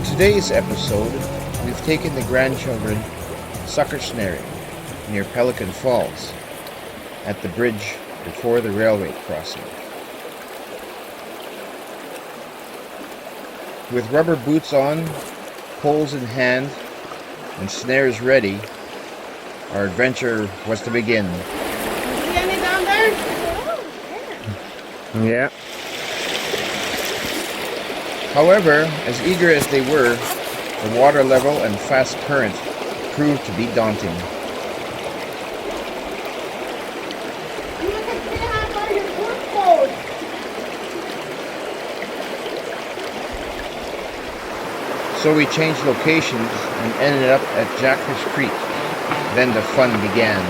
today's episode, we've taken the grandchildren sucker snaring near Pelican Falls at the bridge before the railway crossing. With rubber boots on, poles in hand, and snares ready, our adventure was to begin. See any down there? Oh, Yeah. However, as eager as they were, the water level and fast current proved to be daunting. So we changed locations and ended up at Jackfish Creek. Then the fun began.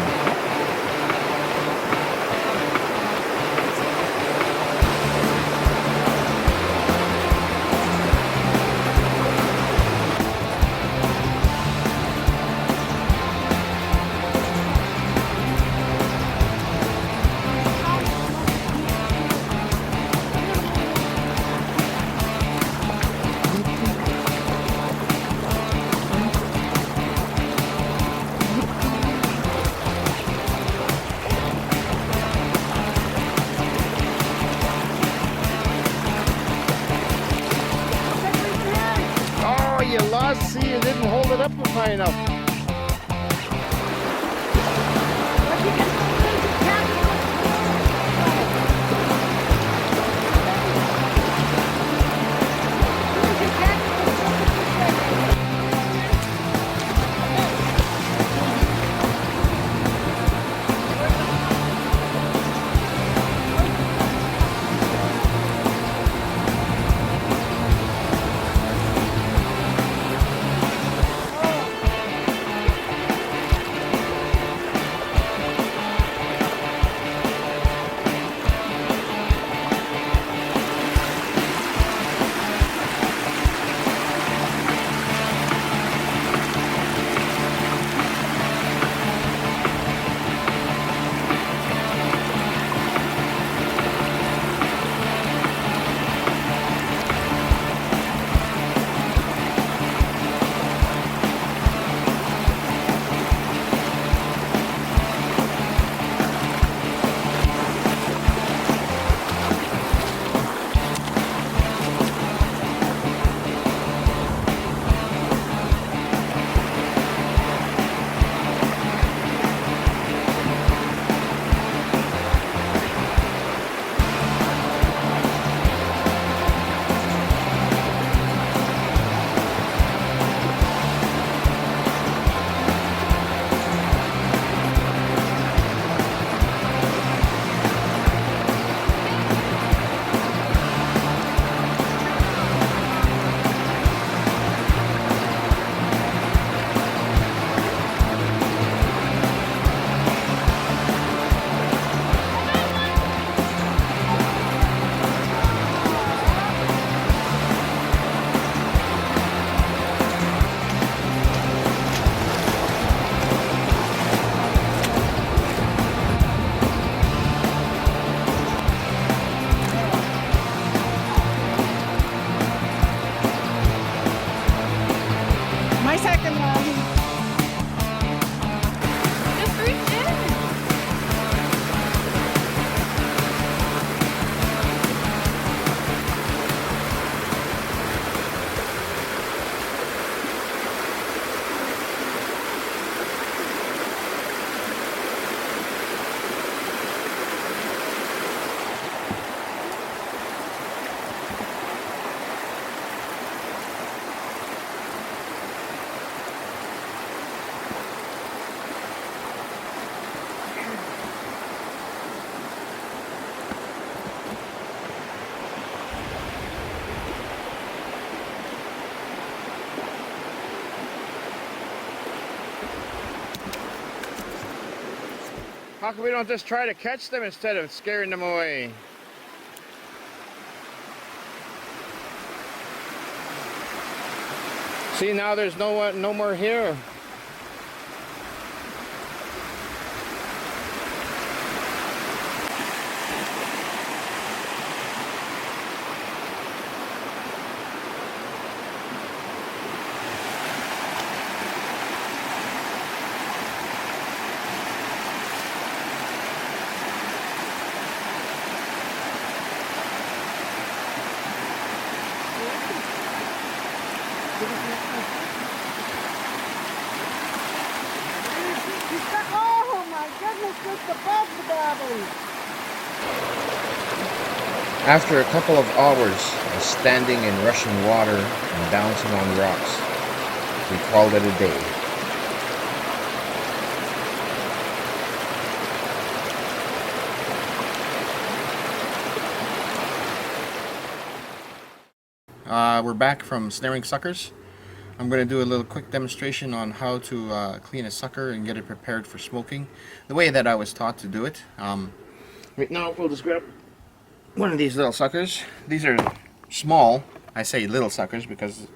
You lost, see, you didn't hold it up high enough. my second one. Just reach in. How come we don't just try to catch them instead of scaring them away? See, now there's no more here. Oh my goodness, just above the babbling. After a couple of hours of standing in rushing water and bouncing on rocks, we called it a day. We're back from snaring suckers. I'm going to do a little quick demonstration on how to clean a sucker and get it prepared for smoking, the way that I was taught to do it. Right now we'll just grab one of these little suckers. These are small. I say little suckers because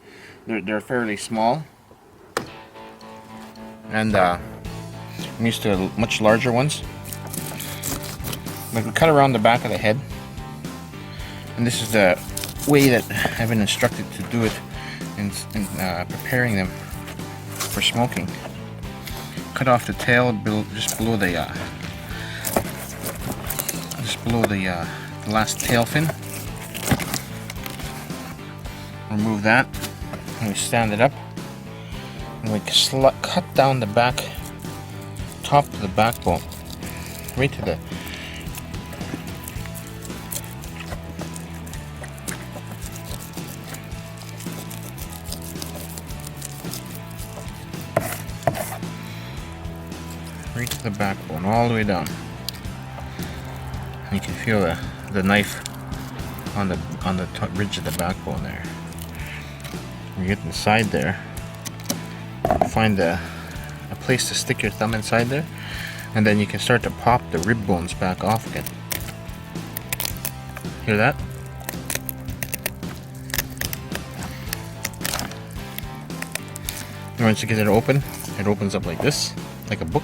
they're fairly small. And I'm used to much larger ones. Like we cut around the back of the head. And this is the way that I've been instructed to do it in preparing them for smoking. Cut off the tail just below the last tail fin. Remove that, and we stand it up, and we cut down the back, top of the backbone, right to the backbone, all the way down. And you can feel the knife on the ridge of the backbone there. When you get inside there, find a place to stick your thumb inside there, and then you can start to pop the rib bones back off again. Hear that? And once you get it open, it opens up like this, like a book.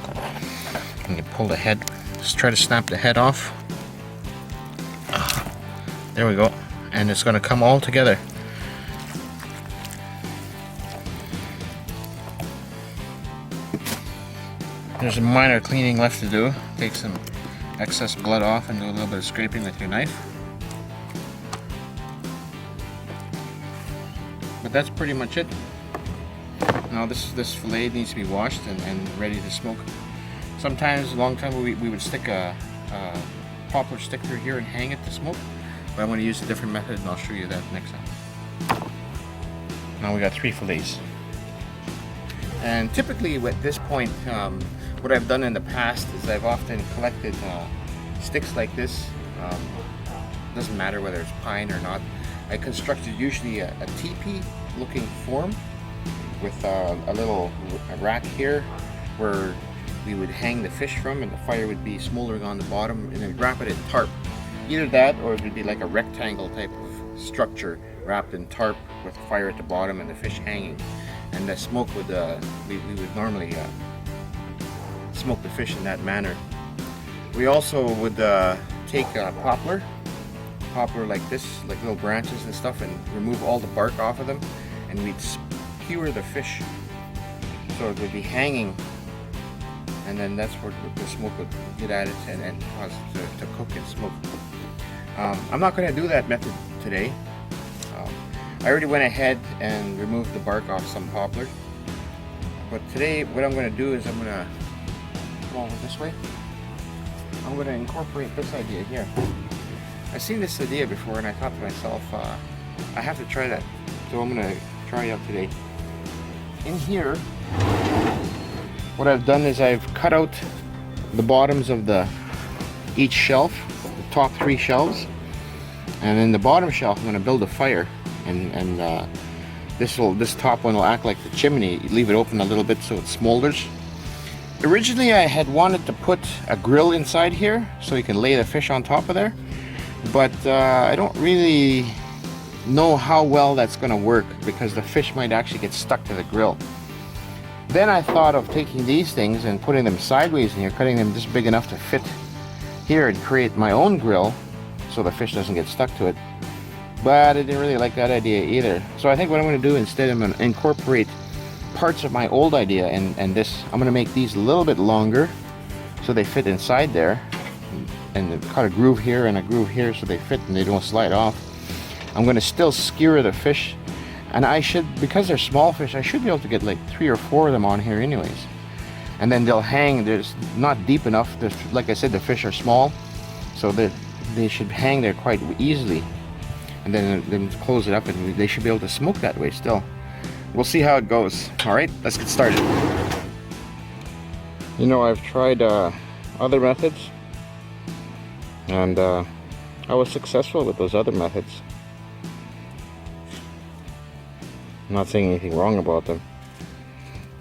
And you pull the head, just try to snap the head off. There we go. And it's going to come all together. There's a minor cleaning left to do. Take some excess blood off and do a little bit of scraping with your knife. But that's pretty much it. Now this fillet needs to be washed and ready to smoke. Sometimes, a long time, we would stick a poplar stick through here and hang it to smoke. But I'm going to use a different method, and I'll show you that next time. Now we got 3 fillets. And typically at this point, what I've done in the past is I've often collected sticks like this. Doesn't matter whether it's pine or not. I constructed usually a teepee looking form with a little rack here where we would hang the fish from, and the fire would be smoldering on the bottom, and then wrap it in tarp. Either that, or it would be like a rectangle type of structure wrapped in tarp with fire at the bottom and the fish hanging. And the smoke would, we would normally smoke the fish in that manner. We also would take poplar like this, like little branches and stuff, and remove all the bark off of them, and we'd skewer the fish so it would be hanging. And then that's where the smoke would get at it and cause it to cook and smoke. I'm not going to do that method today. I already went ahead and removed the bark off some poplar. But today what I'm going to do is I'm going to go over this way. I'm going to incorporate this idea here. I've seen this idea before and I thought to myself, I have to try that. So I'm going to try it out today. In here, what I've done is I've cut out the bottoms of each shelf, the top 3 shelves, and in the bottom shelf I'm going to build a fire, and this top one will act like the chimney. You leave it open a little bit so it smolders. Originally I had wanted to put a grill inside here so you can lay the fish on top of there, but I don't really know how well that's going to work because the fish might actually get stuck to the grill. Then I thought of taking these things and putting them sideways in here, cutting them just big enough to fit here and create my own grill so the fish doesn't get stuck to it. But I didn't really like that idea either. So I think what I'm going to do instead, I'm going to incorporate parts of my old idea and this. I'm going to make these a little bit longer so they fit inside there, and cut a groove here and a groove here so they fit and they don't slide off. I'm going to still skewer the fish And I should, because they're small fish, I should be able to get like 3 or 4 of them on here anyways. And then they'll hang, there's not deep enough, like I said, the fish are small, so that they should hang there quite easily. And then close it up and they should be able to smoke that way still. We'll see how it goes. Alright, let's get started. You know, I've tried other methods, and I was successful with those other methods. I'm not saying anything wrong about them,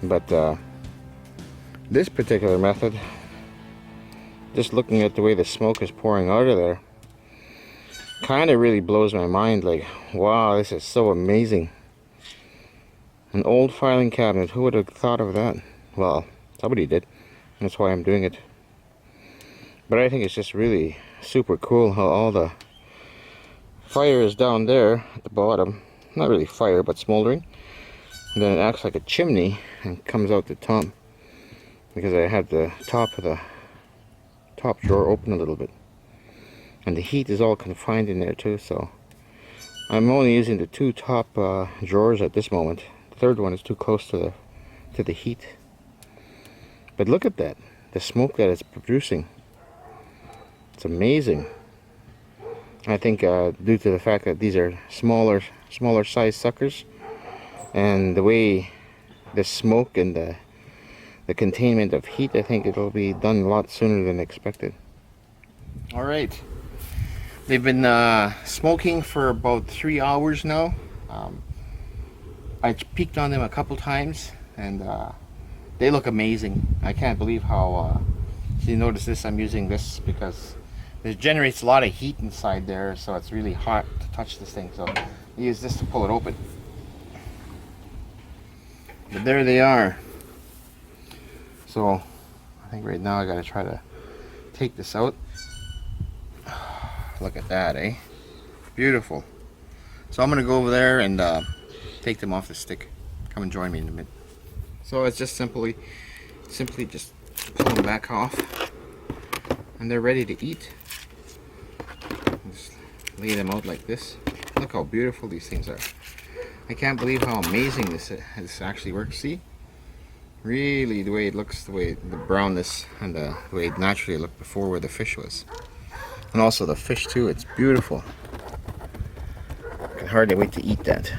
but this particular method, just looking at the way the smoke is pouring out of there, kind of really blows my mind. Like, wow, this is so amazing. An old filing cabinet, who would have thought of that? Well, somebody did. That's why I'm doing it. But I think it's just really super cool how all the fire is down there at the bottom. Not really fire, but smoldering. And then it acts like a chimney and comes out the top, because I had the top of the top drawer open a little bit. And the heat is all confined in there too, so I'm only using the 2 top drawers at this moment. The third one is too close to the heat. But look at that, the smoke that it's producing. It's amazing. I think due to the fact that these are smaller size suckers, and the way the smoke and the containment of heat, I think it'll be done a lot sooner than expected. Alright, they've been smoking for about 3 hours now. I peeked on them a couple times, and they look amazing. I can't believe how so you notice this, I'm using this because it generates a lot of heat inside there, so it's really hot to touch this thing, so I use this to pull it open. But there they are. So I think right now I gotta try to take this out. Look at that, eh? Beautiful. So I'm gonna go over there and take them off the stick. Come and join me in a minute. So it's just simply just pull them back off, and they're ready to eat. Just lay them out like this. Look how beautiful these things are. I can't believe how amazing this actually works. See? Really, the way it looks, the brownness, and the way it naturally looked before where the fish was. And also the fish too, it's beautiful. I can hardly wait to eat that.